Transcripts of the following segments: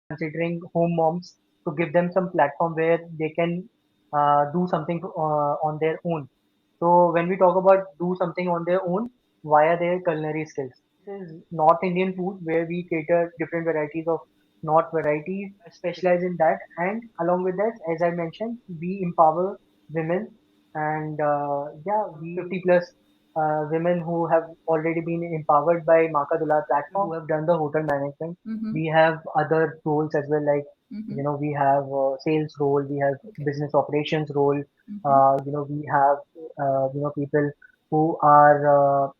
considering home moms to give them some platform where they can do something on their own. So when we talk about do something on their own via their culinary skills, this is North Indian food where we cater different varieties of North varieties, specialize in that, and along with that, as I mentioned, we empower women, and yeah, we 50 plus women who have already been empowered by Maa Ka Dulaar platform, who have done the hotel management. Mm-hmm. We have other roles as well, like Mm-hmm. we have sales role, we have Okay. business operations role, Mm-hmm. we have people who are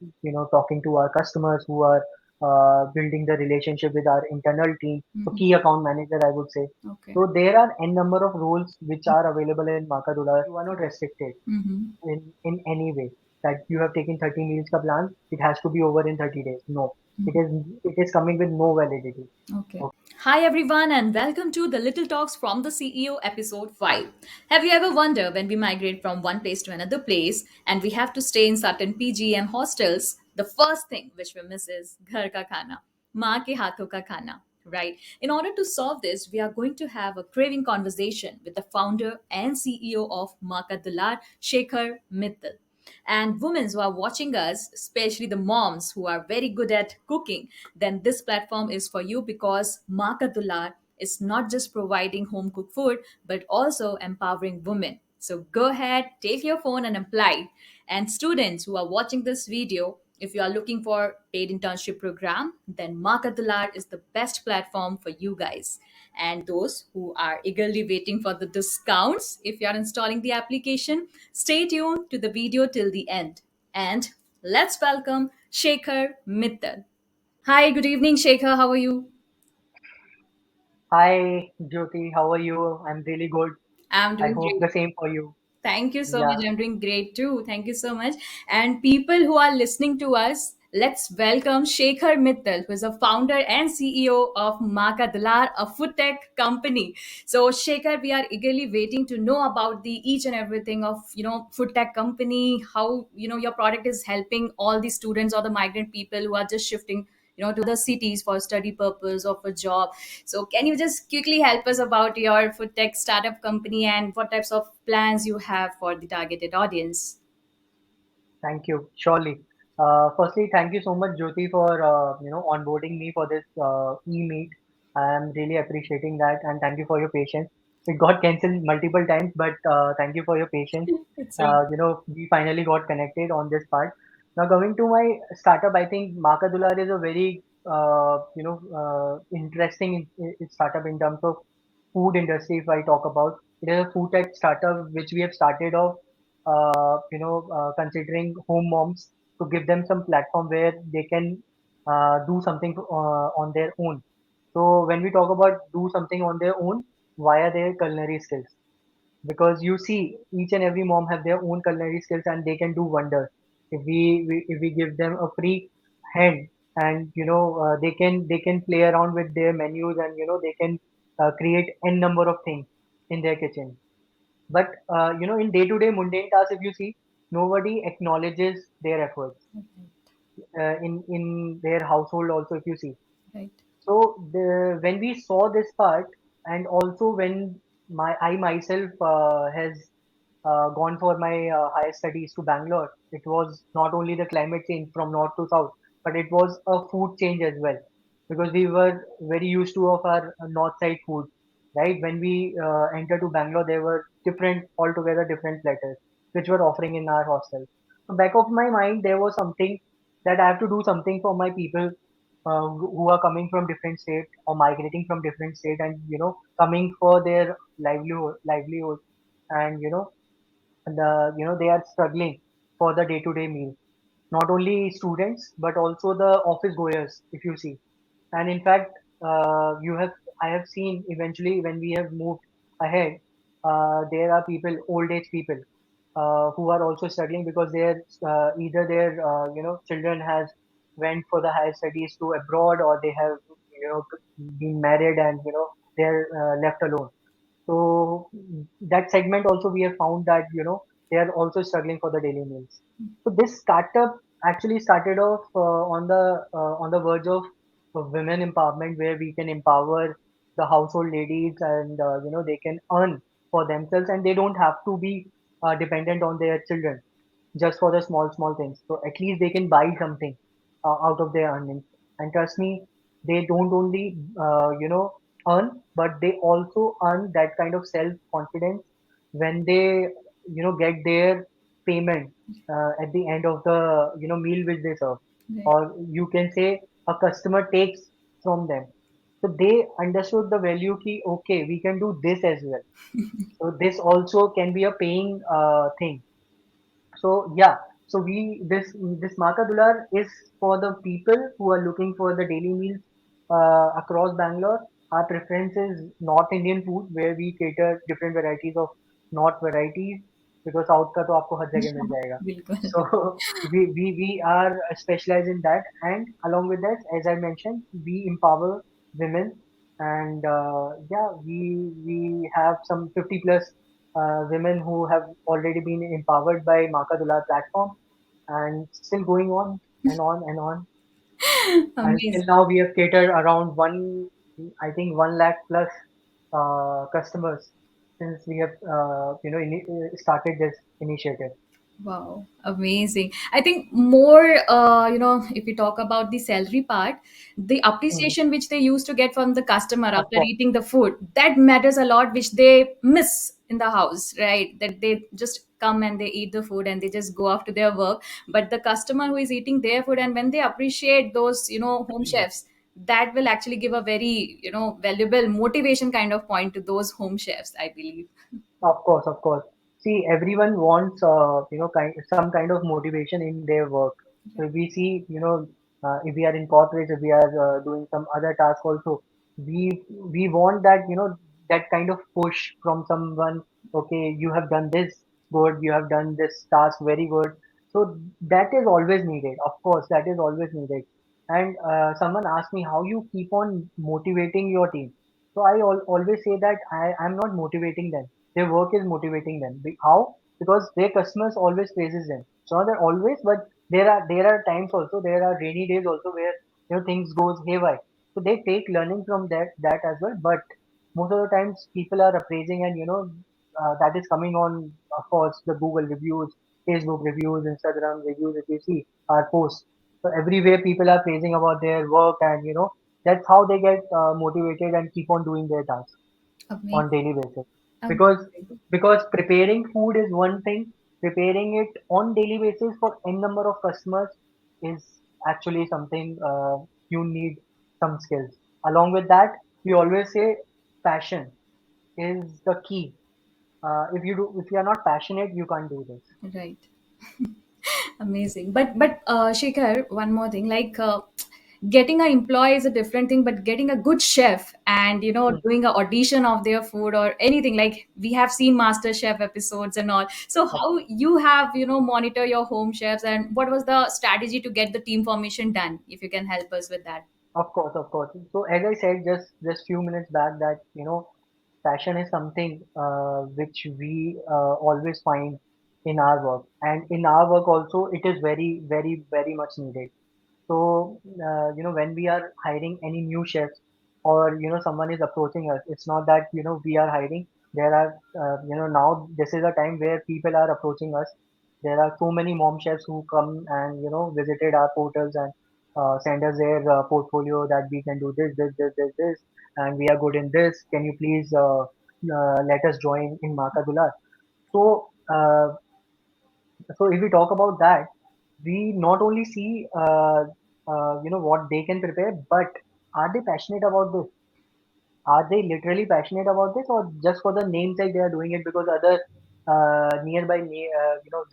talking to our customers, who are building the relationship with our internal team. So Mm-hmm. key account manager, I would say. Okay. So there are n number of roles which are available in Makadula. You are not restricted Mm-hmm. in any way that you have taken 30 meals ka plan. It has to be over in 30 days. No, it is Mm-hmm. it is coming with no validity. Okay. Hi, everyone, and welcome to the Little Talks from the CEO episode 5. Have you ever wondered when we migrate from one place to another place and we have to stay in certain PGM hostels, the first thing which we miss is ghar ka khana, maa ke haathon ka khana, right? In order to solve this, we are going to have a craving conversation with the founder and CEO of Maa Ka Dulaar, Shekhar Mittal. And women who are watching us, especially the moms who are very good at cooking, then this platform is for you because Maa Ka Dulaar is not just providing home cooked food, but also empowering women. So go ahead, take your phone and apply. And students who are watching this video, if you are looking for paid internship program, then Maa Ka Dulaar is the best platform for you guys. And those who are eagerly waiting for the discounts, if you are installing the application, stay tuned to the video till the end. And let's welcome Shekhar Mittal. Hi, good evening, Shekhar. How are you? Hi, Jyoti, how are you? I'm really good. I'm I doing hope great. the same for you. Thank you so much. Yeah, I'm doing great too. Thank you so much. And people who are listening to us, let's welcome Shekhar Mittal, who is a founder and CEO of Maa Ka Dulaar, a food tech company. So, Shekhar, we are eagerly waiting to know about the each and everything of food tech company, how your product is helping all the students or the migrant people who are just shifting to the cities for study purpose or for job. So can you just quickly help us about your food tech startup company and what types of plans you have for the targeted audience? thank you. Surely. Firstly, thank you so much, Jyoti, for onboarding me for this e-meet. I'm really appreciating that, and thank you for your patience. It got cancelled multiple times, but thank you for your patience. It's okay. We finally got connected on this part. Now, coming to my startup, I think Maa Ka Dulaar is a very interesting startup in terms of food industry. If I talk about it, is a food tech startup which we have started off considering home moms to give them some platform where they can do something on their own. So when we talk about do something on their own via their culinary skills, because you see each and every mom have their own culinary skills and they can do wonders if we give them a free hand, and they can play around with their menus, and they can create n number of things in their kitchen. But in day-to-day mundane tasks, if you see, nobody acknowledges their efforts in their household. Also, if you see, Right. so when we saw this part, and also when I myself has gone for my higher studies to Bangalore, it was not only the climate change from north to south, but it was a food change as well, because we were very used to of our north side food, right? When we entered to Bangalore, there were different, altogether different platters which were offering in our hostel. So back of my mind, there was something that I have to do something for my people who are coming from different state or migrating from different state, and coming for their livelihood, and they are struggling for the day to day meal, not only students but also the office goers, if you see. And in fact, you have I have seen eventually when we have moved ahead, there are people, old age people, who are also struggling because their either their children has went for the higher studies to abroad, or they have been married, and they're left alone. So that segment also we have found that they are also struggling for the daily meals. So this startup actually started off on the verge of women empowerment, where we can empower. the household ladies, and they can earn for themselves, and they don't have to be dependent on their children just for the small small things. So at least they can buy something out of their earnings. And trust me, they don't only earn, but they also earn that kind of self confidence when they get their payment at the end of the meal which they serve, Right. or you can say a customer takes from them. So they understood the value ki okay, we can do this as well. So this also can be a paying thing. So yeah, so we this Maa Ka Dulaar is for the people who are looking for the daily meals across Bangalore. Our preference is North Indian food, where we cater different varieties of North varieties, because South का तो आपको हर जगह मिल जाएगा. बिल्कुल. So we are specialized in that, and along with that, as I mentioned, we empower women, and yeah, we have some 50 plus women who have already been empowered by Maa Ka Dulaar platform, and still going on and on and on. And till Amazing. now, we have catered around I think 1 lakh plus customers since we have started this initiative. Wow, amazing. I think more, if we talk about the salary part, the Mhm. appreciation which they used to get from the customer Of after course, eating the food, that matters a lot, which they miss in the house, right? That they just come and they eat the food and they just go off to their work. But the customer who is eating their food, and when they appreciate those, home chefs, that will actually give a very, valuable motivation kind of point to those home chefs, I believe. of course, of course. See, everyone wants, some kind of motivation in their work. So if we see, if we are in corporate, if we are doing some other task also, we want that, that kind of push from someone. Okay, you have done this good, you have done this task very good. So that is always needed. Of course, that is always needed. And someone asked me how you keep on motivating your team. So I always say that I'm not motivating them, their work is motivating them. How? Because their customers always praises them. So not that always, but there are times also, there are rainy days also where things goes haywire. So they take learning from that as well. But most of the times people are appraising, and that is coming on, of course, the Google reviews, Facebook reviews, Instagram reviews. If you see our posts, so everywhere people are praising about their work, and that's how they get motivated and keep on doing their tasks on Amazing. daily basis. because Amazing. because preparing food is one thing, preparing it on daily basis for n number of customers is actually something you need some skills. Along with that, we always say passion is the key. If you are not passionate, you can't do this. Right. Amazing. But Shekhar, one more thing. Like getting an employee is a different thing, but getting a good chef and Hmm. doing an audition of their food or anything, like we have seen Master Chef episodes and all. So of, how you have monitor your home chefs, and what was the strategy to get the team formation done? If you can help us with that. of course, of course. So as I said just few minutes back, that passion is something which we always find in our work, and in our work also it is very very very much needed. So when we are hiring any new chefs, or someone is approaching us, it's not that we are hiring. There are now this is a time where people are approaching us. There are so many mom chefs who come and visited our portals, and send us their portfolio, that we can do this, and we are good in this. Can you please let us join in Maa Ka Dulaar? So, so if we talk about that, we not only see what they can prepare, but are they passionate about this? Are they literally passionate about this, or just for the namesake they are doing it because other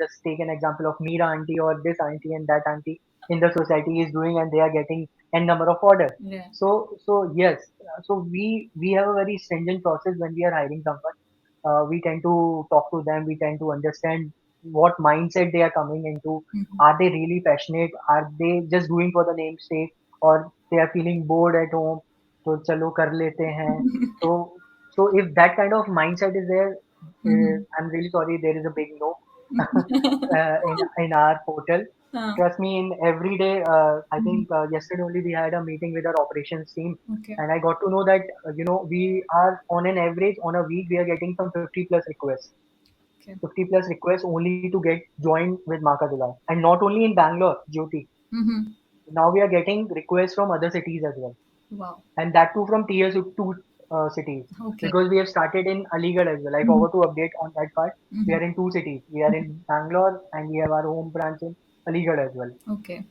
just take an example of Meera auntie or this auntie and that auntie in the society is doing, and they are getting n number of orders. Yeah. So yes, so we have a very stringent process when we are hiring someone. We tend to talk to them. We tend to understand what mindset they are coming into. Mhm. Are they really passionate? Are they just doing for the namesake, or they are feeling bored at home? तो चलो कर लेते हैं. So so if that kind of mindset is there, Mhm. I'm really sorry, there is a big no in our portal. Trust me, in every day, I Mhm. think yesterday only we had a meeting with our operations team, Okay. and I got to know that we are on an average on a week we are getting some 50 plus requests, Okay. 50 plus requests only to get joined with Maa Ka Dulaar. And not only in Bangalore, Jyoti. Mm-hmm. Now we are getting requests from other cities as well, Wow. and that too from tier 2 cities, Okay. because we have started in Aligarh as well. I Mm-hmm. forgot to update on that part. We Mm-hmm. are in 2 cities. We are in Bangalore and we have our home branch in Aligarh as well. Okay.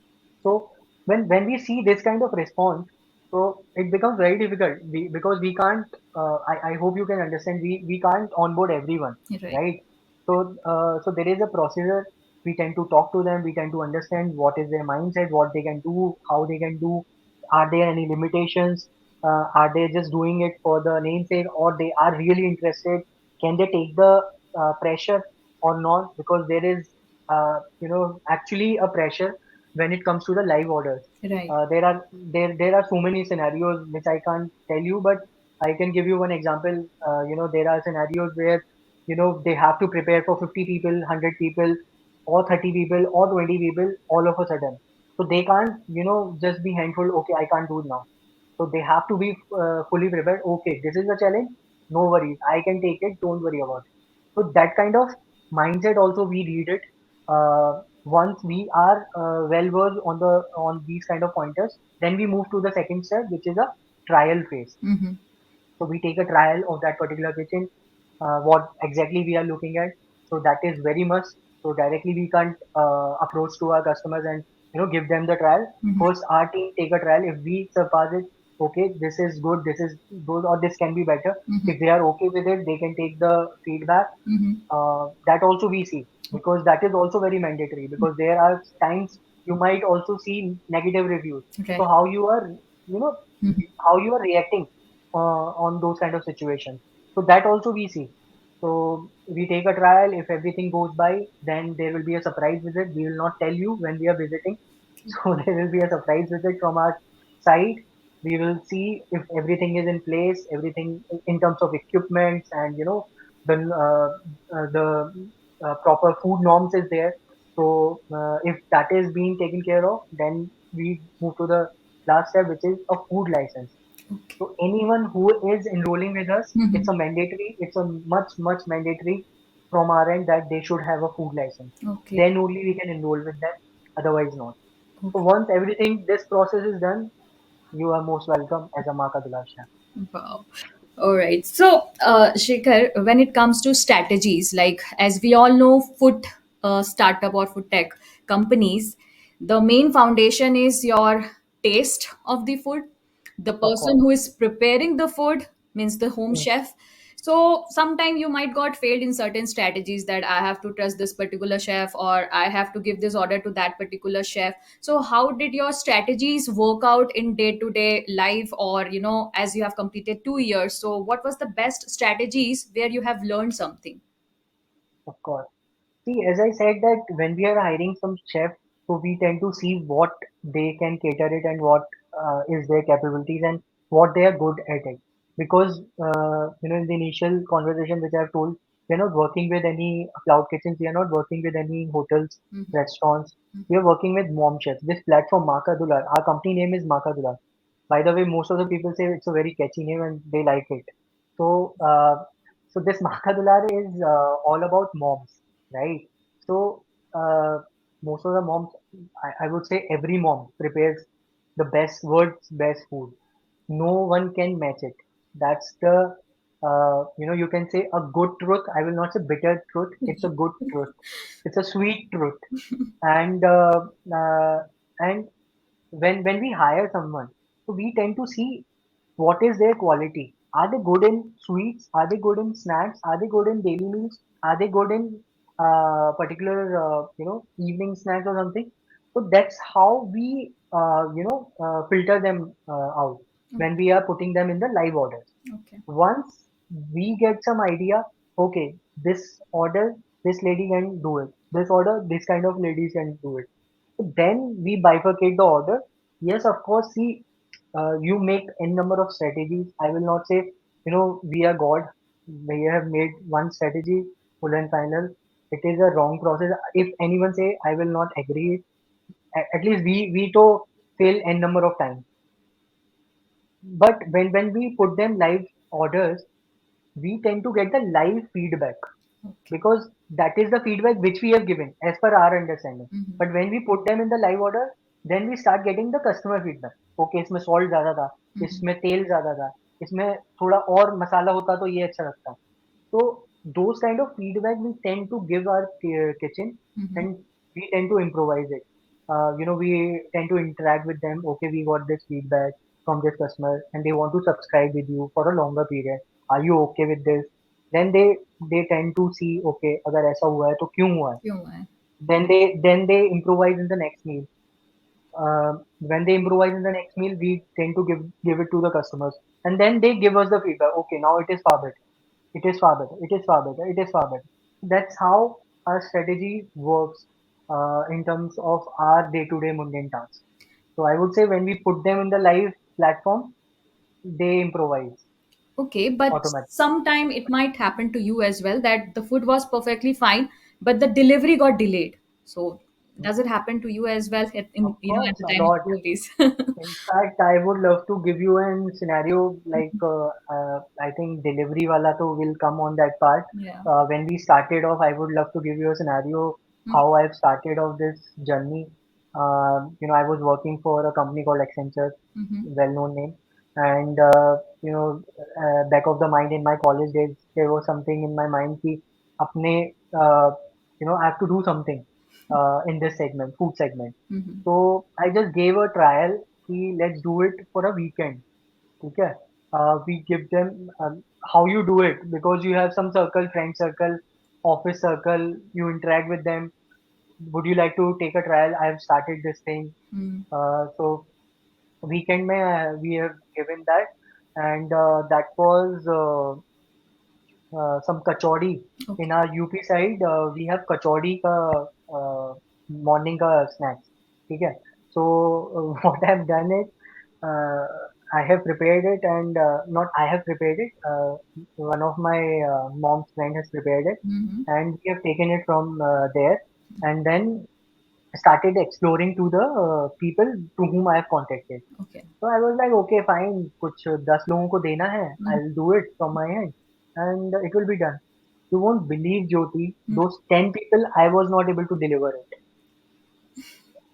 So when we see this kind of response, so it becomes very difficult because we can't. I hope you can understand. We can't onboard everyone, You're right. right? So there is a procedure. We tend to talk to them. We tend to understand what is their mindset, what they can do, how they can do. Are there any limitations? Are they just doing it for the namesake, or they are really interested? Can they take the pressure or not? Because there is, actually a pressure when it comes to the live orders. Right. There are so many scenarios which I can't tell you, but I can give you one example. There are scenarios where they have to prepare for 50 people, 100 people, or 30 people, or 20 people all of a sudden. So they can't just be handful. Okay, I can't do it now. So they have to be fully prepared. Okay, this is a challenge. No worries, I can take it. Don't worry about it. So that kind of mindset also we need it. Once we are well versed on these kind of pointers, then we move to the second step, which is a trial phase. Mm-hmm. So we take a trial of that particular kitchen, what exactly we are looking at. So that is very must. So directly we can't approach to our customers and give them the trial. Mm-hmm. First, our team take a trial. If we surpass it, okay, this is good, this is good, or this can be better. Mm-hmm. If they are okay with it, they can take the feedback. Mm-hmm. That also we see, because that is also very mandatory, because there are times you might also see negative reviews. Okay. So how you are, you know, Mm-hmm. how you are reacting on those kind of situations. So that also we see. So we take a trial. If everything goes by, then there will be a surprise visit. We will not tell you when we are visiting. So there will be a surprise visit from our side. We will see if everything is in place, everything in terms of equipments, and the proper food norms is there. So if that is being taken care of, then we move to the last step, which is a food license. Okay. So anyone who is enrolling with us, Mm-hmm. it's a much mandatory from our end that they should have a food license. Okay. Then only we can enroll with them, otherwise not. So Okay. once everything, this process is done, you are most welcome as a Maa Ka Dulaar chef. Wow. All right. So, Shekhar, when it comes to strategies, like as we all know, food startup or food tech companies, the main foundation is your taste of the food. The Of person course. who is preparing the food means the home Mm. chef. So sometime you might got failed in certain strategies that I have to trust this particular chef or I have to give this order to that particular chef. So how did your strategies work out in day to day life, or as you have completed 2 years, so what was the best strategies where you have learned something? Of course. See, as I said that when we are hiring some chef, so we tend to see what they can cater it and what is their capabilities and what they are good at it. Because in the initial conversation which I've told, we are not working with any cloud kitchens. We are not working with any hotels, Mhm. restaurants. We are working with mom chefs. This platform, Maa Ka Dulaar, our company name is Maa Ka Dulaar. By the way, most of the people say it's a very catchy name and they like it. So, this Maa Ka Dulaar is all about moms, right? So, uh, most of the moms, I would say every mom prepares the best words, best food. No one can match it. That's the, you can say a good truth. I will not say bitter truth. It's a good truth. It's a sweet truth. And and when we hire someone, so we tend to see what is their quality. Are they good in sweets? Are they good in snacks? Are they good in daily meals? Are they good in particular evening snacks or something? So that's how we filter them out when we are putting them in the live orders. Okay. Once we get some idea, okay, this order, this lady can do it. This order, this kind of ladies can do it. So then we bifurcate the order. Yes, of course, see, you make n number of strategies. I will not say, we are God. We have made one strategy, full and final. It is a wrong process. If anyone say, I will not agree. At least we to fail n number of times. But when we put them live orders, we tend to get the live feedback, Okay. because that is the feedback which we have given as per our understanding. Mm-hmm. But when we put them in the live order, then we start getting the customer feedback. Okay, इसमें salt ज़्यादा था, Mm-hmm. इसमें तेल ज़्यादा था, इसमें थोड़ा और मसाला होता तो ये अच्छा लगता. So those kind of feedback we tend to give our kitchen, Mm-hmm. and we tend to improvise it. We tend to interact with them. Okay, we got this feedback from this customer, and they want to subscribe with you for a longer period. Are you okay with this? Then they tend to see, okay, अगर ऐसा हुआ है तो क्यों हुआ है? क्यों है? Then they improvise in the next meal. When they improvise in the next meal, we tend to give it to the customers, and then they give us the feedback. Okay, now it is far better. It is far better. It is far better. It is far better. That's how our strategy works in terms of our day-to-day mundane tasks. So I would say when we put them in the live platform, they improvise Okay, but automatically. sometime it might happen to you as well that the food was perfectly fine, but the delivery got delayed. So does it happen to you as well Of at course, the a time of lot. deliveries? In fact, I would love to give you an scenario like I think delivery wala to will come on that part. Yeah. When we started off, I would love to give you a scenario how I've started off this journey. I was working for a company called Accenture, Mm-hmm. well-known name, and back of the mind in my college days, there was something in my mind कि अपने I have to do something in this segment, food segment. Mm-hmm. So I just gave a trial कि let's do it for a weekend. ठीक है? We give them how you do it, because you have some circle, friend circle, office circle, you interact with them. Would you like to take a trial? I have started this thing. Mm-hmm. So weekend में we have given that, and that was some kachori. In Okay. our UP side, we have kachori का morning का snacks. ठीक है? So what I have done is uh, I have prepared it, and not I have prepared it. One of my mom's friend has prepared it, Mm-hmm. and we have taken it from there, and then started exploring to the people to whom I have contacted. Okay. So I was like, okay, fine, कुछ 10 लोगों को देना है, Mm-hmm. I'll do it from my end, and it will be done. You won't believe, Jyoti, Mm-hmm. those 10 people I was not able to deliver it.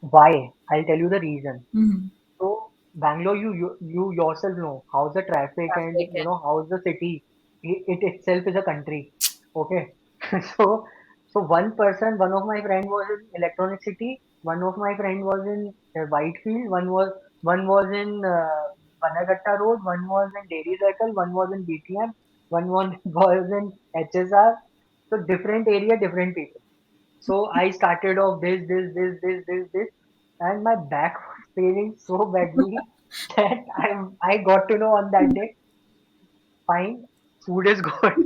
Why? I'll tell you the reason. Mm-hmm. So Bangalore, you yourself know how's the traffic, and Traffic and how's the city. It itself is a country. Okay, so one person, one of my friend was in electronicity, one of my friend was in Whitefield, one was in Banagatta Road, one was in Dairy Circle, one was in BTM, one was in HSR. So different area, different people. So I started off this, and my back was paining so badly that I got to know on that day, fine, food is good.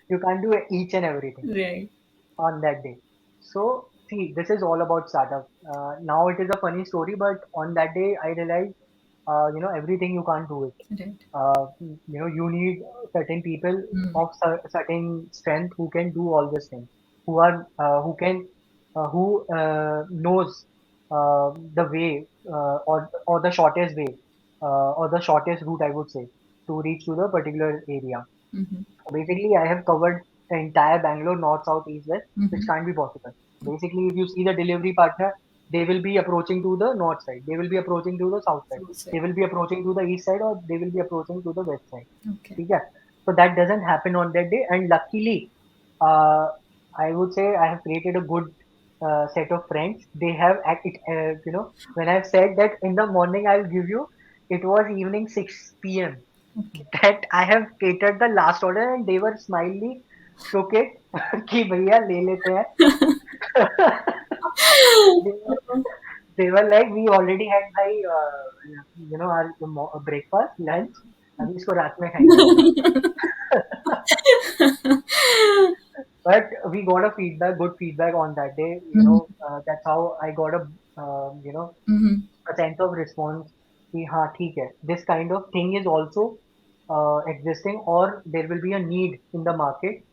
You can't do each and everything right. on that day. So see, this is all about startup. Now it is a funny story, but on that day I realized, everything you can't do it. Right. You need certain people Mm. of certain strength who can do all these things, who knows the way, or the shortest way, or the shortest route, I would say, to reach to the particular area. Mm-hmm. Basically, I have covered the entire Bangalore, north, south, east, west, which Mm-hmm. can't be possible. Basically, if you see the delivery partner, they will be approaching to the north side, they will be approaching to the south side, So say. they will be approaching to the east side, or they will be approaching to the west side. Okay. ठीक है? So that doesn't happen on that day, and luckily, uh, I would say I have created a good set of friends. They have when I've said that in the morning I'll give you, it was evening 6 p.m. Okay. that I have catered the last order, and they were smiley, took it कि भैया ले लेते हैं. they, were, they were like, we already had भाई our breakfast, lunch, अभी इसको रात में खाएंगे अपना. But we got a feedback, good feedback on that day. Mm-hmm. That's how I got Mm-hmm. a sense of response. कि हाँ ठीक है. This kind of thing is also existing, or there will be a need in the market.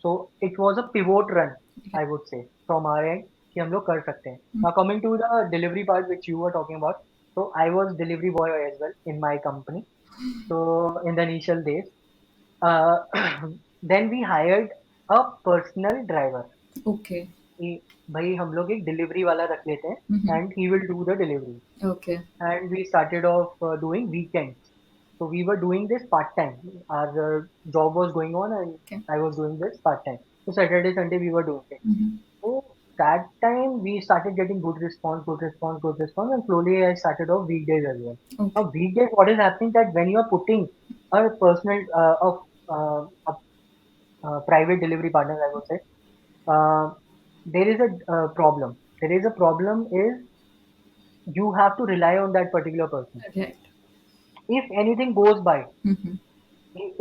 So it was a pivot run, I would say, from our end. कि हम लोग कर सकते हैं. Now coming to the delivery part which you were talking about, so I was delivery boy as well in my company. So in the initial days, uh, then we hired a personal driver. Okay. कि भाई हम लोग एक delivery वाला रख लेते हैं Mm-hmm. And he will do the delivery. Okay. And we started off doing weekends. So we were doing this part time. Our job was going on, and Okay. I was doing this part time. So Saturday, Sunday, we were doing it. Mm-hmm. So that time we started getting good response, good response, good response, and slowly I started off weekdays as well. Now Okay. weekdays, what is happening that when you are putting a personal a private delivery partner, I would say, uh, there is a problem. There is a problem is you have to rely on that particular person. Right. If anything goes by, Mm-hmm.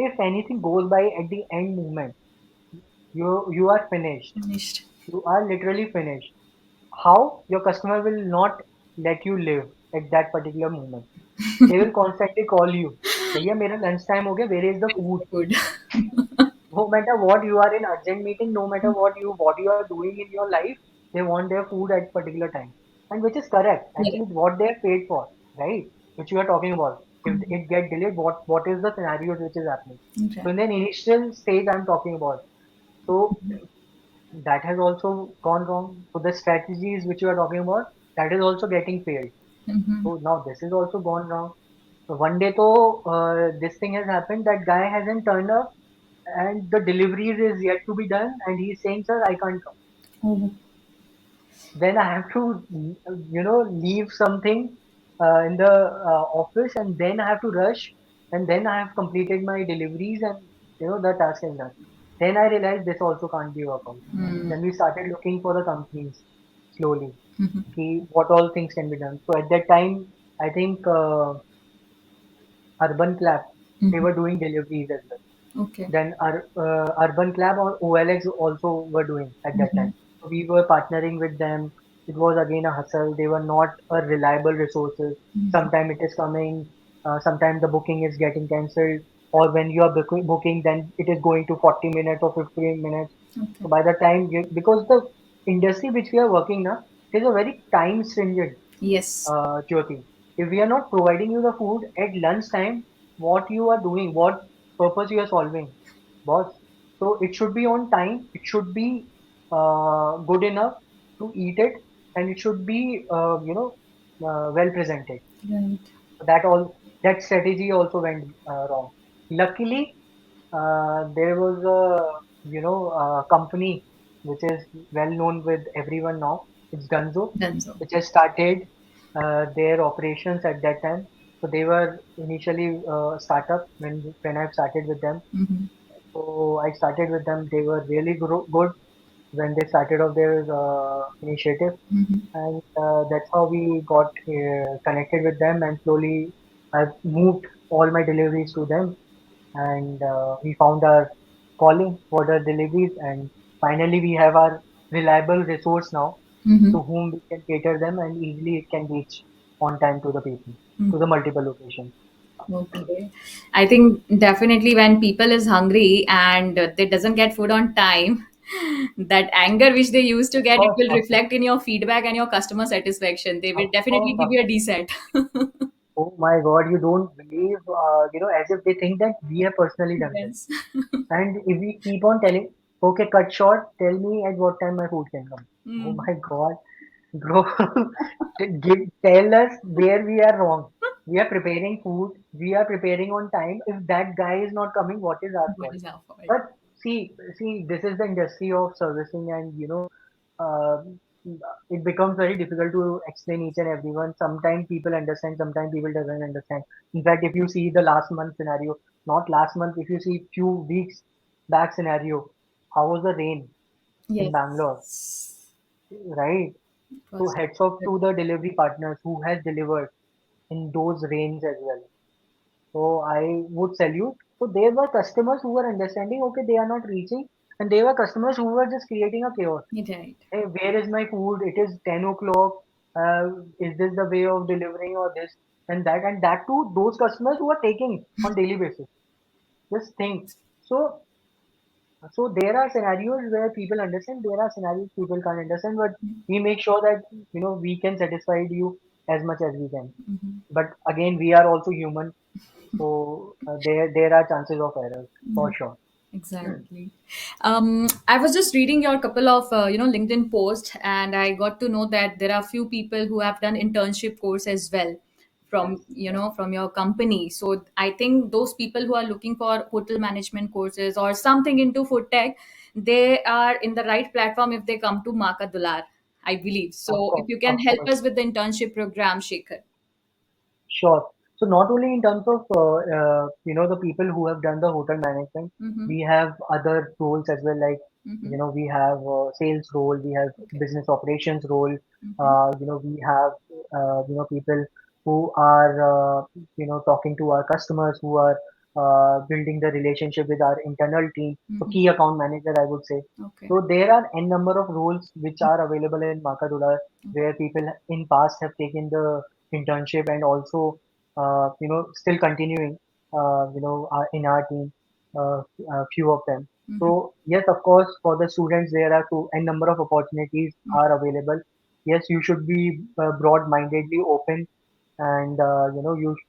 if anything goes by at the end moment, you are finished. Finished. You are literally finished. How your customer will not let you live at that particular moment. They will constantly call you. भैया मेरा lunch time हो गया. Where is the food? Good. No matter what you are in urgent meeting, no matter what you are doing in your life, they want their food at particular time, and which is correct. Yeah. Actually, what they are paid for, right? Which you are talking about. If it get delayed, what is the scenario which is happening? Okay. So in the initial stage, I'm talking about. So that has also gone wrong. So the strategies which you are talking about, that is also getting failed. Mm-hmm. So now this is also gone wrong. So one day, though, this thing has happened. That guy hasn't turned up and the deliveries is yet to be done and he's saying, sir, I can't come. Oh. Then I have to leave something in the office, and then I have to rush, and then I have completed my deliveries, and the task is done. Then I realized this also can't be worked out. Mm. Then we started looking for the companies slowly, Mm-hmm. see what all things can be done. So at that time, I think Urban Clap, they Mm-hmm. were doing deliveries as well. Okay. Then our Urban Club or OLX also were doing at that Mm-hmm. time. So we were partnering with them. It was again a hustle. They were not a reliable resources. Mm-hmm. Sometimes it is coming. Sometimes the booking is getting cancelled. Or when you are booking, then it is going to 40 minutes or 15 minutes. Okay. So by the time because the industry which we are working now is a very time stringent, Yes. Jyoti. If we are not providing you the food at lunchtime, what you are doing, what purpose you are solving, boss? So it should be on time. It should be good enough to eat it, and it should be well presented. Right. That all that strategy also went wrong. Luckily, there was a company which is well known with everyone now. It's Dunzo, Done so. which has started their operations at that time. So they were initially startup when I started with them. Mm-hmm. So I started with them. They were really good when they started off their initiative, Mm-hmm. and that's how we got connected with them. And slowly, I've moved all my deliveries to them, and we found our calling for the deliveries, and finally we have our reliable resource now Mm-hmm. to whom we can cater them, and easily it can reach on time to the people, to the multiple locations. Okay. I think definitely when people is hungry and they doesn't get food on time, that anger which they used to Of get, it course, will reflect in your feedback and your customer satisfaction. They of will definitely course, give of you a course. decent. Oh my God, you don't believe, as if they think that we have personally done this. Yes. And if we keep on telling, okay, cut short, tell me at what time my food can come. Oh Mm. my God, bro, tell us where we are wrong. We are preparing food, we are preparing on time. If that guy is not coming, what is our What fault? is our fault? But see, this is the industry of servicing, and uh, it becomes very difficult to explain each and everyone. Sometimes people understand, sometimes people doesn't understand. In fact, if you see the last month scenario, not last month, if you see few weeks back scenario, how was the rain in Bangalore, Yes. right? It So was. heads off to the delivery partners who has delivered in those rains as well. So I would salute. So there were customers who were understanding, okay, they are not reaching, and there were customers who were just creating a chaos. Right. Hey, where is my food? It is 10 o'clock. Is this the way of delivering or this and that? And that too, those customers who are taking on daily basis. Just think. So So there are scenarios where people understand, there are scenarios people can't understand, but we make sure that we can satisfy you as much as we can. But again, we are also human, so there are chances of errors for sure. Exactly. I was just reading your couple of LinkedIn posts, and I got to know that there are few people who have done internship course as well Yes, from yes, from your company. So I think those people who are looking for hotel management courses or something into food tech, they are in the right platform if they come to Maa Ka Dulaar, I believe. of So if course, you can of help course. us with the internship program, Shekhar. Sure. So not only in terms of the people who have done the hotel management, Mm-hmm. we have other roles as well. Like Mm-hmm. we have sales role, we have Okay. business operations role. Mm-hmm. We have people who are talking to our customers, who are building the relationship with our internal team. So Mm-hmm. key account manager, I would say. Okay. So there are n number of roles which are available in Makadula, where people in past have taken the internship and also still continuing in our team, a few of them. Mm-hmm. So yes, of course, for the students there are a number of opportunities are available. Yes, you should be broad mindedly open, and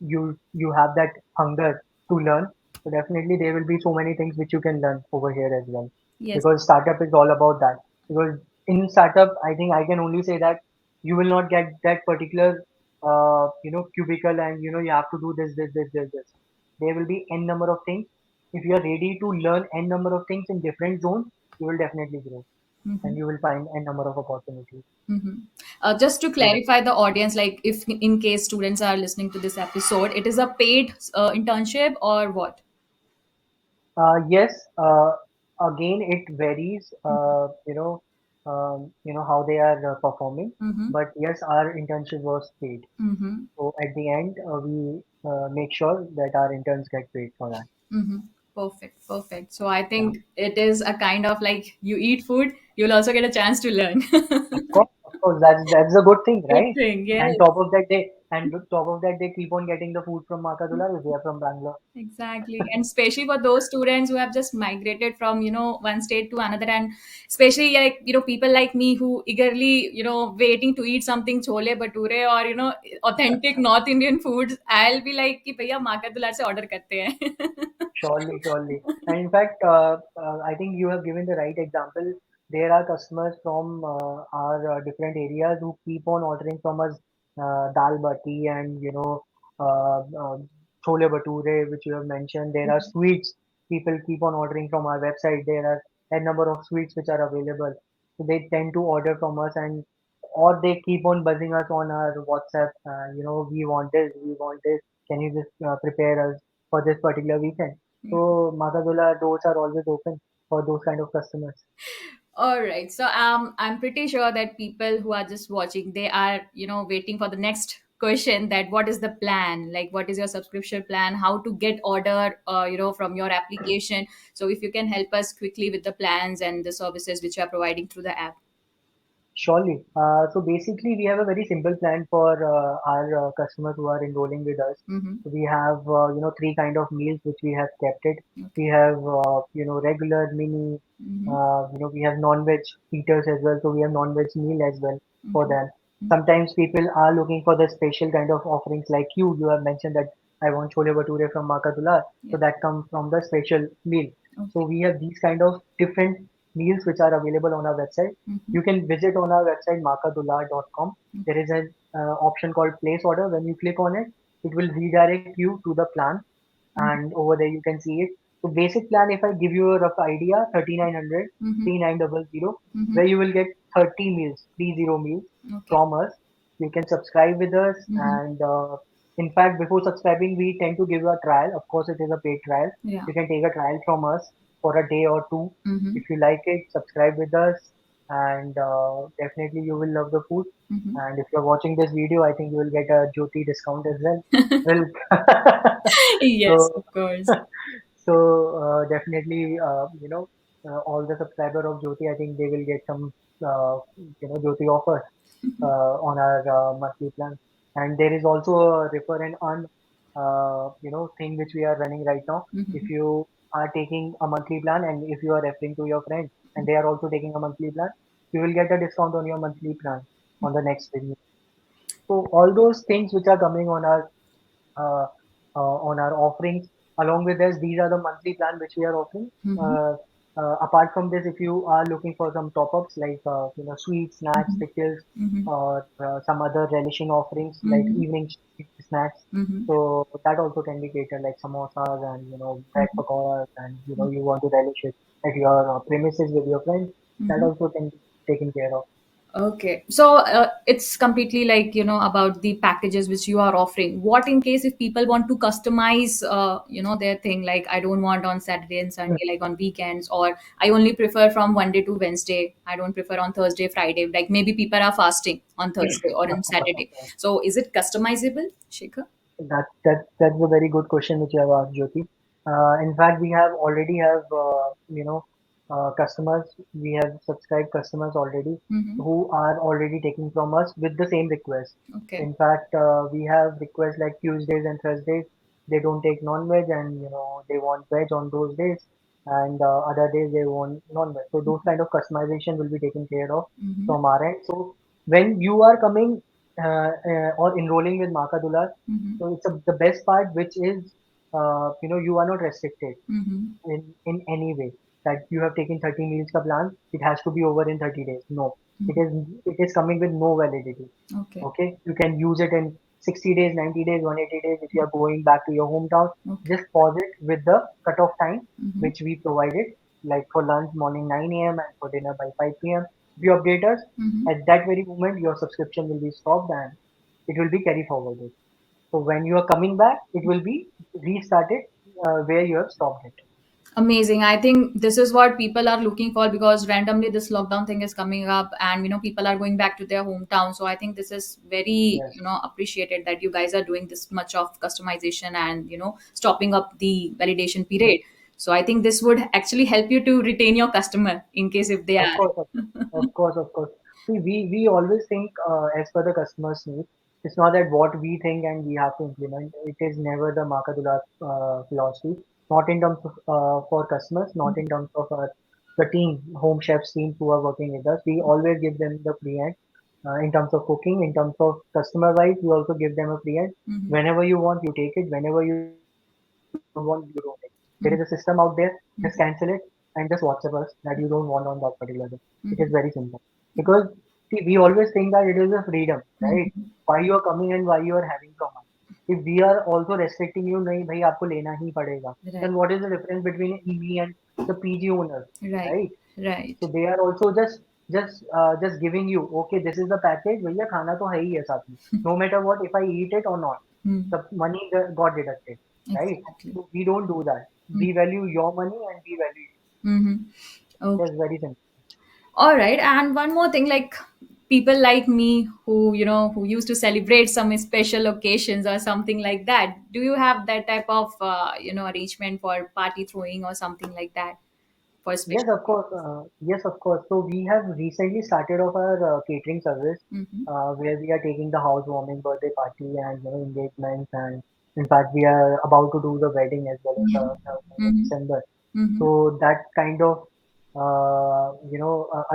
you have that hunger to learn. So definitely there will be so many things which you can learn over here as well, Yes. because startup is all about that. Because in startup, I think I can only say that you will not get that particular cubicle, and you have to do this. There will be n number of things. If you are ready to learn n number of things in different zones, you will definitely grow, Mm-hmm. and you will find n number of opportunities. Mm-hmm. Just to Yes. clarify the audience, like if in case students are listening to this episode, it is a paid internship or what? Yes. Again, it varies. How they are performing. Mm-hmm. But yes, our internship was paid. Mm-hmm. So at the end, we make sure that our interns get paid for that. Mm-hmm. Perfect, perfect. So I Yeah. think it is a kind of like you eat food, you'll also get a chance to learn. Of course, that's a good thing, Good right? thing, And yes. top of that, they keep on getting the food from Makadula if they are from Bangalore. Exactly. And especially for those students who have just migrated from, one state to another. And especially like, people like me who eagerly, waiting to eat something chole bhature or, authentic North Indian foods. I'll be like, कि भैया माँ का दुलार से order करते हैं. Surely, surely. And in fact, I think you have given the right example. There are customers from our different areas who keep on ordering from us dal bati and chole bhature, which you have mentioned. There are sweets. People keep on ordering from our website. There are a number of sweets which are available. So they tend to order from us, and or they keep on buzzing us on our WhatsApp. We want this, we want this. Can you just prepare us for this particular weekend? So Makadula doors are always open for those kind of customers. All right. So I'm pretty sure that people who are just watching, they are, waiting for the next question that what is the plan? Like what is your subscription plan? How to get order, from your application. So if you can help us quickly with the plans and the services which you are providing through the app. Surely. So basically, we have a very simple plan for our customers who are enrolling with us. Mm-hmm. So we have three kind of meals which we have kept it. We Okay. have regular, mini. Mm-hmm. We have non-veg eaters as well. So we have non-veg meal as well for Mm-hmm. them. Sometimes people are looking for the special kind of offerings like you have mentioned that I want chole bhature from Makadula. So Yes. that comes from the special meal. So Okay. we have these kind of different meals which are available on our website. Mm-hmm. You can visit on our website maakadulaar.com. There Okay. is an option called place order. When you click on it, it will redirect you to the plan, and over there you can see it. So basic plan, if I give you a rough idea, 3900, Mm-hmm. 3900, Mm-hmm. where you will get 30 meals, 30 meals Okay. from us. You can subscribe with us, Mm-hmm. and in fact, before subscribing, we tend to give you a trial. Of course, it is a paid trial. Yeah. You can take a trial from us for a day or two. Mm-hmm. If you like it, subscribe with us, and definitely you will love the food. Mm-hmm. And if you're watching this video, I think you will get a Jyoti discount as well. Well, Yes, so of course. so definitely, all the subscriber of Jyoti, I think they will get some Jyoti offers on our monthly plan. And there is also a refer and earn thing which we are running right now. If Mm-hmm. you are taking a monthly plan, and if you are referring to your friends and they are also taking a monthly plan, you will get a discount on your monthly plan on the next review. So all those things which are coming uh, on our offerings. Along with this, these are the monthly plan which we are offering. Mm-hmm. Uh, Apart from this, if you are looking for some top-ups like sweets, snacks, Mm-hmm. pickles, Mm-hmm. or some other relishing offerings like Mm-hmm. evening snacks, Mm-hmm. so that also can be catered like samosas and bread Mm-hmm. pakoras, and you want to relish it at your premises with your friends. That Mm-hmm. also can be taken care of. Okay, so it's completely like about the packages which you are offering. What in case if people want to customize, their thing, like I don't want on Saturday and Hmm. Sunday, like on weekends, or I only prefer from Monday to Wednesday. I don't prefer on Thursday, Friday. Like maybe people are fasting on Thursday or on Of course, of Saturday. course. So is it customizable, Shekhar? That's a very good question which you have asked, Jyoti. In fact, we have already have customers. We have subscribed customers already Mm-hmm. who are already taking from us with the same request. Okay. In fact, we have requests like Tuesdays and Thursdays. They don't take non-veg, and they want veg on those days, and other days they want non-veg. So those kind of customization will be taken care of Mm-hmm. from our end. So when you are coming or enrolling with Maa Ka Dulaar, Mm-hmm. so it's the best part, which is you are not restricted Mm-hmm. in any way that you have taken 30 meals ka plan. It has to be over in 30 days. No, it Mm-hmm. is it is coming with no validity. Okay. Okay, you can use it in 60 days, 90 days, 180 days. If you are going back to your hometown, Okay. just pause it with the cutoff time Mm-hmm. which we provided, like for lunch morning 9 a.m. and for dinner by 5 p.m. If you update us Mm-hmm. at that very moment, your subscription will be stopped and it will be carry forwarded. So when you are coming back, it will be restarted where you have stopped it. Amazing. I think this is what people are looking for because randomly this lockdown thing is coming up and people are going back to their hometown. So I think this is very, Yes, appreciated that you guys are doing this much of customization and, stopping up the validation period. So I think this would actually help you to retain your customer in case if they of are. course, of course, of course. See, we always think as per the customer's need. It's not that what we think and we have to implement. It is never the Makadula philosophy. Not in terms of for customers, not in terms of the team, home chefs team who are working with us. We always give them the free hand in terms of cooking, in terms of customer wise. We also give them a free hand. Mhm. Whenever you want, you take it. Whenever you don't want, you don't take. There is a system out there. Just cancel it and just WhatsApp us that you don't want on that particular day. It is very simple. Because see, we always think that it is a freedom, right? Mhm. Why you are coming and why you are having from us. If we are also restricting you, नहीं भाई आपको लेना ही पड़ेगा. Right. Then what is the difference between me and the PG owners, Right. right? Right. So they are also just giving you, okay, this is the package. भैया खाना तो है ही है साथ में. No matter what, if I eat it or not, Hmm. the money got deducted, right? Exactly. So we don't do that. We value your money and we value you. Mm-hmm. It Okay. is very simple. All right, and one more thing, like people like me who who used to celebrate some special occasions or something like that. Do you have that type of arrangement for party throwing or something like that for Yes, special? of course. Yes, of course. So we have recently started off our catering service, Mm-hmm. where we are taking the housewarming, birthday party, and engagements, and in fact we are about to do the wedding as well in the Mm-hmm. December. Mm-hmm. So that kind of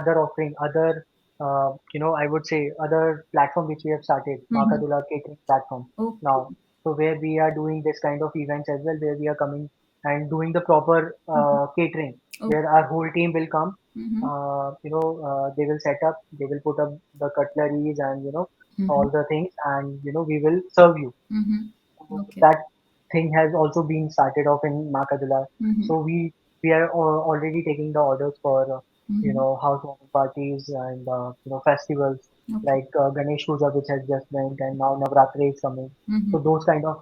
other offering, other I would say other platform which we have started, Mm-hmm. Makadula catering platform Okay. now. So where we are doing this kind of events as well, where we are coming and doing the proper Mm-hmm. catering, Okay. where our whole team will come. Mm-hmm. They will set up, they will put up the cutleries and Mm-hmm. all the things, and we will serve you. Mm-hmm. So Okay. that thing has also been started off in Maa Ka Dulaar. Mm-hmm. So we are already taking the orders for Mm-hmm. housewarming parties and festivals Okay. like Ganesh Puja, which has just went, and now Navratri is coming. Mm-hmm. So those kind of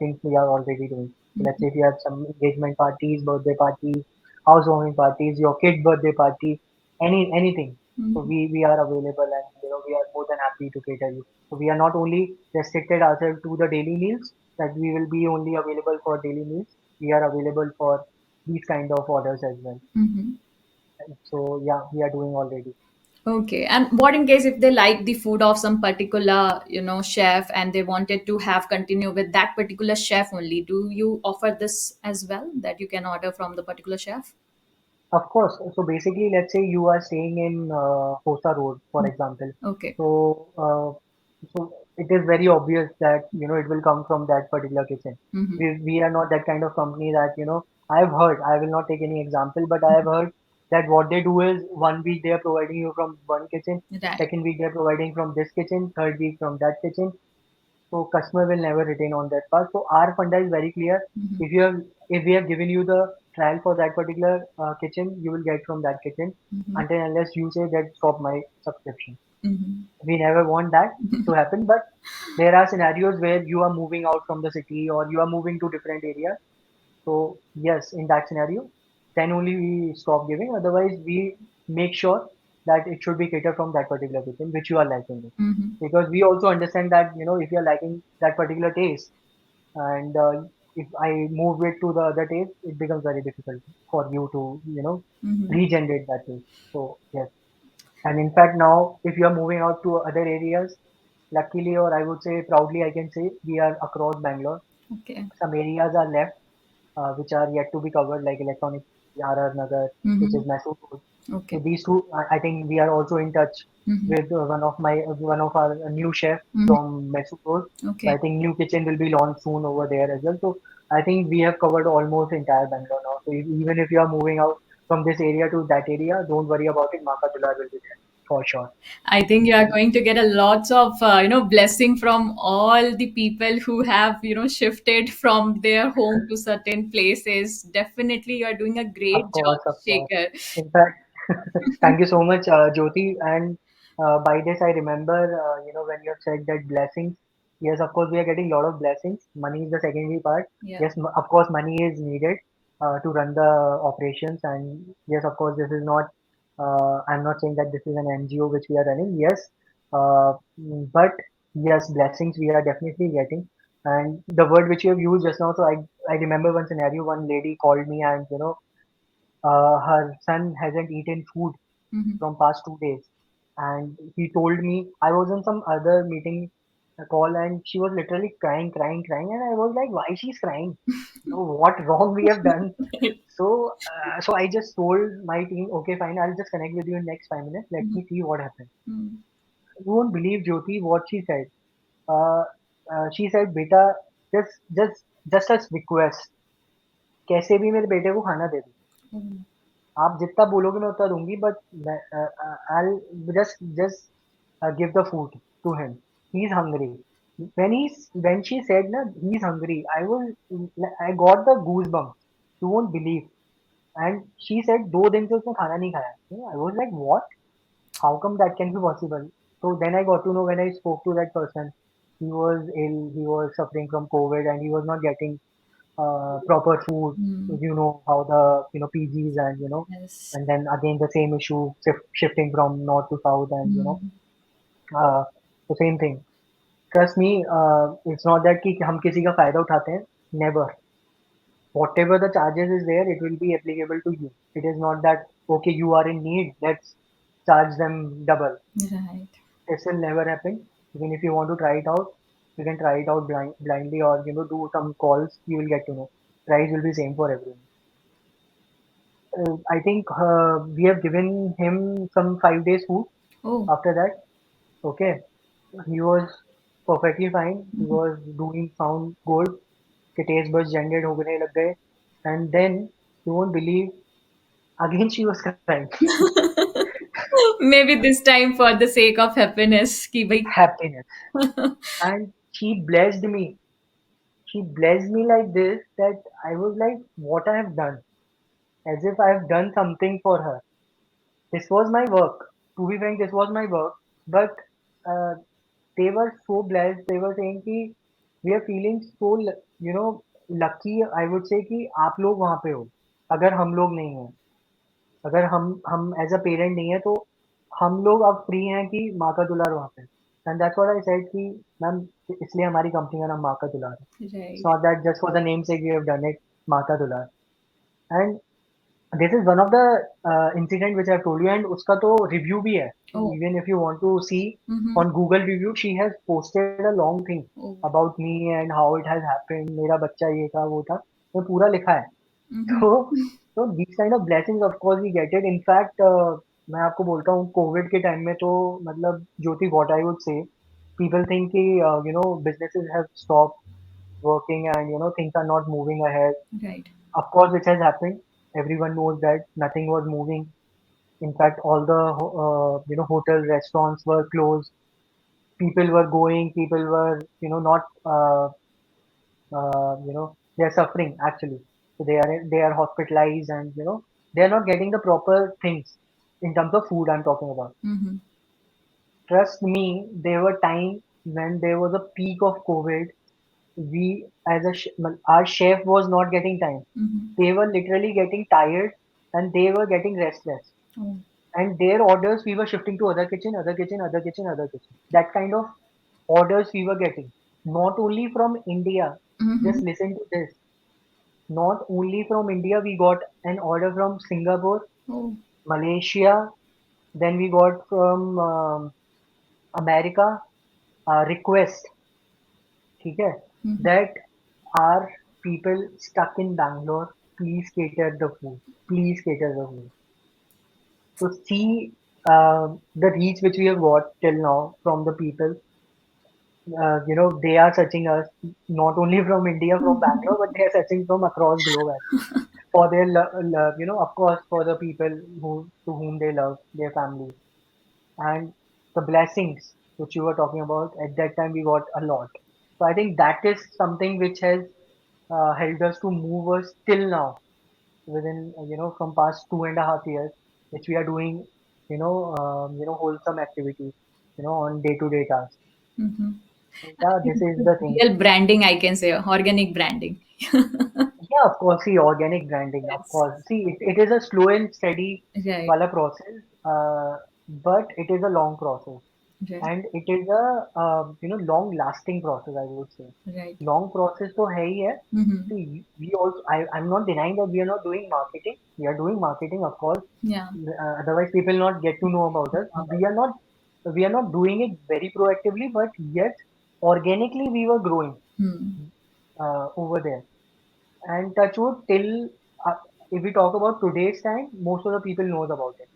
things we are already doing. So let's say if you have some engagement parties, birthday parties, housewarming parties, your kid birthday party, anything. So Mm-hmm. we are available, and we are more than happy to cater you. So we are not only restricted ourselves to the daily meals, that we will be only available for daily meals. We are available for these kind of orders as well. Mm-hmm. So yeah, we are doing already. Okay. And what in case if they like the food of some particular, chef and they wanted to have continue with that particular chef only? Do you offer this as well that you can order from the particular chef? Of course. So basically, let's say you are staying in Hosa Road, for example. Okay. So, so it is very obvious that it will come from that particular kitchen. Mm-hmm. We are not that kind of company that I've heard. I will not take any example, but I have heard that what they do is 1 week they are providing you from one kitchen, Right. second week they are providing from this kitchen, third week from that kitchen. So customer will never retain on that part. So our funda is very clear. Mm-hmm. If we have given you the trial for that particular kitchen, you will get from that kitchen Mm-hmm. until unless you say that stop my subscription. Mm-hmm. We never want that to happen, but there are scenarios where you are moving out from the city or you are moving to different areas. So yes, in that scenario, then only we stop giving. Otherwise, we make sure that it should be catered from that particular kitchen which you are liking it. Mm-hmm. Because we also understand that if you are liking that particular taste and if I move it to the other taste, it becomes very difficult for you to Mm-hmm. regenerate that taste. So yes, and in fact now if you are moving out to other areas, luckily or I would say proudly I can say we are across Bangalore. Okay. Some areas are left which are yet to be covered, like Electronic RR Nagar, which Mm-hmm. is Mysore Road. So Okay. these two, I think we are also in touch Mm-hmm. with one of our new chef Mm-hmm. from Mysore Road. So I Okay. think new kitchen will be launched soon over there as well. So I think we have covered almost entire Bangalore now. So even if you are moving out from this area to that area, don't worry about it. Maa Ka Dulaar will be there for sure. I think you are going to get a lots of blessing from all the people who have shifted from their home to certain places. Definitely, you are doing a great job, Of course. Shekhar. In fact, thank you so much, Jyoti. And by this, I remember, when you have said that blessings. Yes, of course, we are getting a lot of blessings. Money is the secondary part. Yeah. Yes, of course, money is needed to run the operations. And yes, of course, this is not. I'm not saying that this is an NGO which we are running. Yes, but yes, blessings we are definitely getting. And the word which you have used just now, so I remember one scenario. One lady called me and her son hasn't eaten food Hmm. from past 2 days, and he told me I was on some other meeting call, and she was literally crying, crying, crying, and I was like, why she's crying? What wrong we have done? So I just told my team, okay, fine, I'll just connect with you in next 5 minutes. Let me see what happened. You won't believe Jyoti what she said. Uh, she said, beta, just just just a request, कैसे भी मेरे बेटे को खाना दे दो. आप जितना बोलोगे मैं उतना दूंगी but I'll just give the food to him. He's hungry. When she said na he's hungry, I got the goosebumps. You won't believe. And she said 2 दिन से उसने खाना नहीं खाया. I was like what? How come that can be possible? So then I got to know when I spoke to that person. He was ill. He was suffering from COVID, and he was not getting proper food. Mm. How the PGs and Yes. and then again the same issue shifting from north to south and Mm. uh, the same thing. Trust me, it's not that कि हम किसी का फायदा उठाते हैं. Never. Whatever the charges is there, it will be applicable to you. It is not that okay, you are in need, let's charge them double. Right. This will never happen. Even if you want to try it out, you can try it out blindly or do some calls. You will get to know. Price will be same for everyone. I think we have given him some 5 days food Oh. after that. Okay, he was perfectly fine. He was doing sound good. के taste buds gendered होने लग गए. And then you won't believe again she was crying. Maybe this time for the sake of happiness, ki bhai. Happiness. And she blessed me. She blessed me like this that I was like, what I have done? As if I have done something for her. This was my work. To be frank, this was my work. But uh, they were so blessed. They were saying कि we are feeling so lucky. I would say कि आप लोग वहाँ पे हो. अगर हम लोग नहीं हैं, अगर हम एज अ पेरेंट नहीं है तो हम लोग अब फ्री हैं कि माँ का दुलार वहाँ पे. And that's what I said कि मैम इसलिए हमारी कंपनी का नाम माँ का दुलार है. It's Right. not that just for the namesake we have done it, Maa Ka Dulaar. And This is one of the incident which I've told you, and uska to review bhi hai. Oh. Even if you want to see Mm-hmm. on Google review, she has posted a long thing Oh. about me and how it has happened. मेरा बच्चा ये था वो था, वो पूरा लिखा है. Mm-hmm. So so these kind of blessings of course we get it. In fact, मैं आपको बोलता हूँ कोविड के टाइम में तो मतलब ज्योति what I would say, people think कि businesses have stopped working and things are not moving ahead. Right. Of course, it has happened. Everyone knows that nothing was moving. In fact, all the hotel restaurants were closed. People were going. People were not they're suffering actually. So they are hospitalized and they are not getting the proper things in terms of food. I'm talking about. Mm-hmm. Trust me, there were times when there was a peak of COVID. We as our chef was not getting time. Mm-hmm. They were literally getting tired and they were getting restless. Oh. And their orders we were shifting to other kitchen, other kitchen, other kitchen, other kitchen. That kind of orders we were getting. Not only from India, just Mm-hmm. listen to this. Not only from India, we got an order from Singapore, Oh. Malaysia, then we got from America request, ठीक है, Mm-hmm. that are people stuck in Bangalore, please cater the food. Please cater the food. So see the reach which we have got till now from the people. They are searching us not only from India, from Bangalore, but they are searching from across globe as well for their love. Of course, for the people whom they love, their families, and the blessings which you were talking about. At that time, we got a lot. So I think that is something which has helped us to move us till now within from past 2.5 years, which we are doing wholesome activities on day-to-day tasks. Mm-hmm. So I yeah, think this this is is the thing. real branding, I can say, organic branding. Yeah, of course, see organic branding, of Yes. course. See, it is a slow and steady Right. wala process, but it is a long process. Right. And it is a long lasting process, I would say. Right. Long process तो है ही है. Mm-hmm. See, we also I'm not denying that we are not doing marketing. We are doing marketing, of course. Yeah. Otherwise, people not get to know about us. We are not doing it very proactively, but yet organically we were growing Hmm. over there. And touch wood till uh, if we talk about today's time, most of the people knows about it,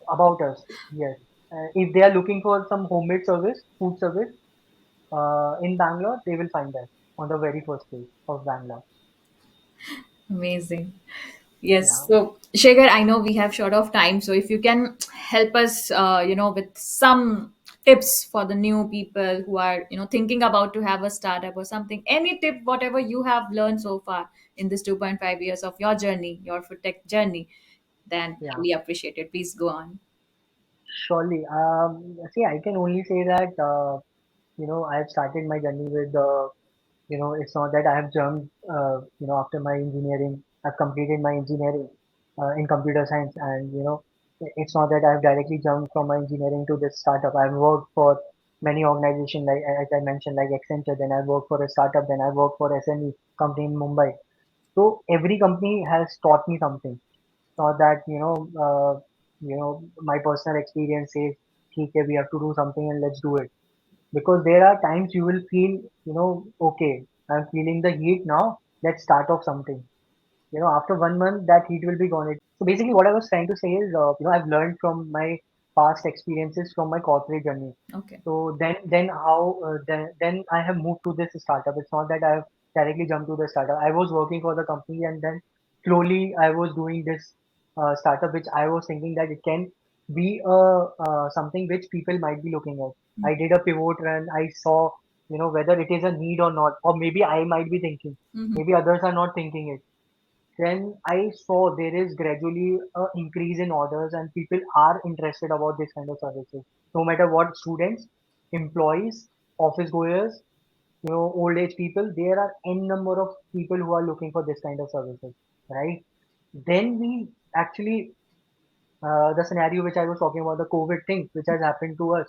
about us. Yes. If they are looking for some homemade service, food service, in Bangalore, they will find us on the very first page of Bangalore. Amazing. Yes. Yeah, So, Shekhar, I know we have short of time. So, if you can help us, with some tips for the new people who are, thinking about to have a startup or something, any tip, whatever you have learned so far in this 2.5 years of your journey, your food tech journey, then yeah, highly appreciate it. Please go on. surely. See, I can only say that I've started my journey with it's not that I have jumped after my engineering. I've completed my engineering in computer science, and it's not that I've directly jumped from my engineering to this startup. I've worked for many organizations, like as I mentioned, like Accenture. Then I worked for a startup. Then I worked for SME company in Mumbai. So every company has taught me something. Not that my personal experience says, "Okay, we have to do something and let's do it." Because there are times you will feel, okay, I'm feeling the heat now. Let's start off something. After 1 month, that heat will be gone. So basically, what I was trying to say is, I've learned from my past experiences from my corporate journey. Okay. So then I have moved to this startup. It's not that I have directly jumped to the startup. I was working for the company, and then slowly I was doing this startup, which I was thinking that it can be something which people might be looking at. I did a pivot run. I saw whether it is a need or not, or maybe I might be thinking. Mm-hmm. Maybe others are not thinking it. Then I saw there is gradually a increase in orders and people are interested about this kind of services. No matter what, students, employees, office goers, old age people, there are n number of people who are looking for this kind of services, right? Then we actually the scenario which I was talking about, the COVID thing which has happened to us,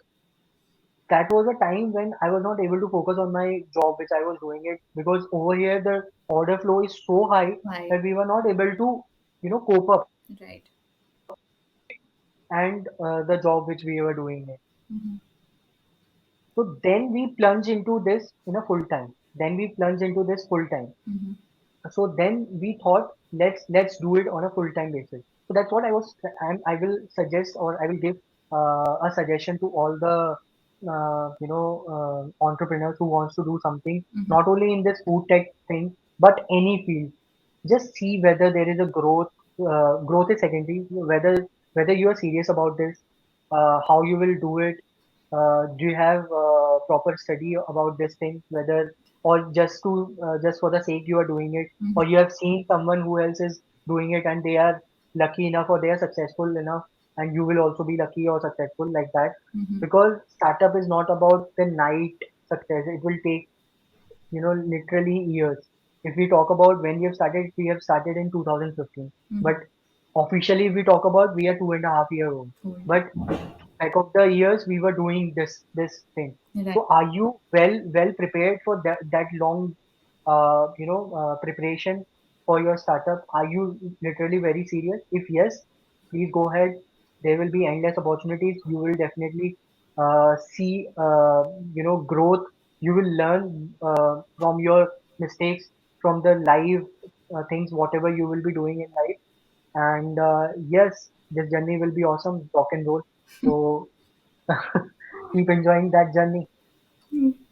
that was a time when I was not able to focus on my job which I was doing it, because over here the order flow is so high Why? that we were not able to. cope up Right. and the job which we were doing it. Mhm. So then we plunge into this in a full time. Then we plunge into this full time. Mhm. So then we thought, let's do it on a full time basis. So that's what I will suggest, or I will give a suggestion to all the entrepreneurs who wants to do something, Mhm. not only in this food tech thing but any field. Just see whether there is a growth. Growth is secondary. Whether you are serious about this, how you will do it. Do you have proper study about this thing? Whether, or just for the sake you are doing it, Mhm. or you have seen someone who else is doing it and they are lucky enough or they are successful enough, and you will also be lucky or successful like that. Mhm. Because startup is not about the night success. It will take, literally years. If we talk about when we have started in 2015. Mhm. But officially, if we talk about, we are 2.5 year old. Cool. But back of the years, we were doing this thing. Right. So, are you well prepared for that long, preparation for your startup? Are you literally very serious? If yes, please go ahead. There will be endless opportunities. You will definitely see, growth. You will learn from your mistakes, from the live things, whatever you will be doing in life. And yes, this journey will be awesome, rock and roll. So keep enjoying that journey.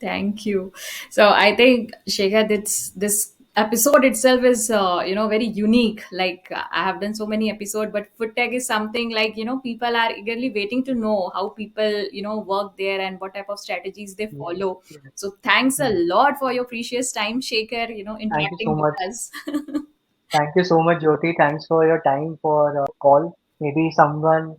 Thank you. So I think Shekhar, this episode itself is very unique. Like I have done so many episodes, but food tech is something like people are eagerly waiting to know how people work there and what type of strategies they Yes, follow. yes. So thanks a Hmm. lot for your precious time, Shekhar. Thank you so Interacting much. with us. Thank you so much, Jyoti. Thanks for your time for call. Maybe someone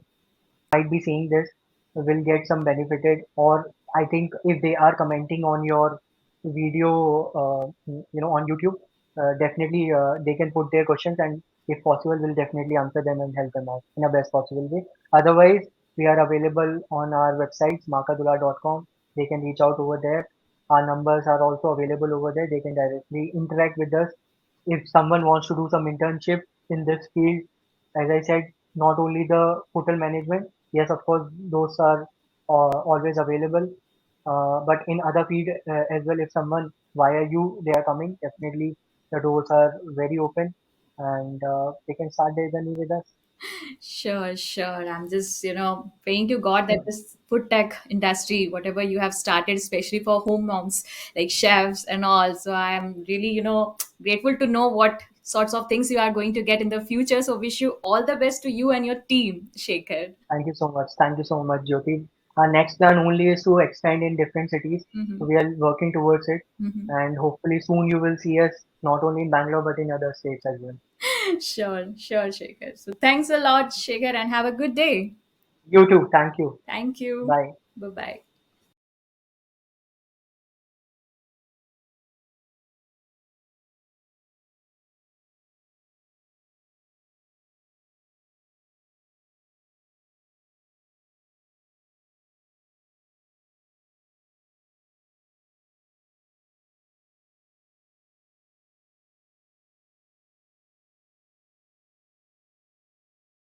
might be seeing this will get some benefited, or I think if they are commenting on your video, on YouTube, definitely they can put their questions, and if possible, we'll definitely answer them and help them out in a best possible way. Otherwise, we are available on our website, maakadulaar.com. They can reach out over there. Our numbers are also available over there. They can directly interact with us. If someone wants to do some internship in this field, as I said, not only the hotel management, yes, of course, those are always available. But in other field as well, if someone via you they are coming, definitely the doors are very open, and they can start their journey with us. Sure, sure. I'm just, praying to God that Hmm. this food tech industry, whatever you have started, especially for home moms, like chefs and all. So I am really, grateful to know what sorts of things you are going to get in the future. So wish you all the best to you and your team, Shekhar. Thank you so much. Thank you so much, Jyoti. Our next plan only is to expand in different cities. Hmm. We are working towards it, Hmm. and hopefully soon you will see us not only in Bangalore but in other states as well. Sure, sure, Shekhar. So thanks a lot, Shekhar, and have a good day. You too. Thank you. Thank you. Bye. Bye bye.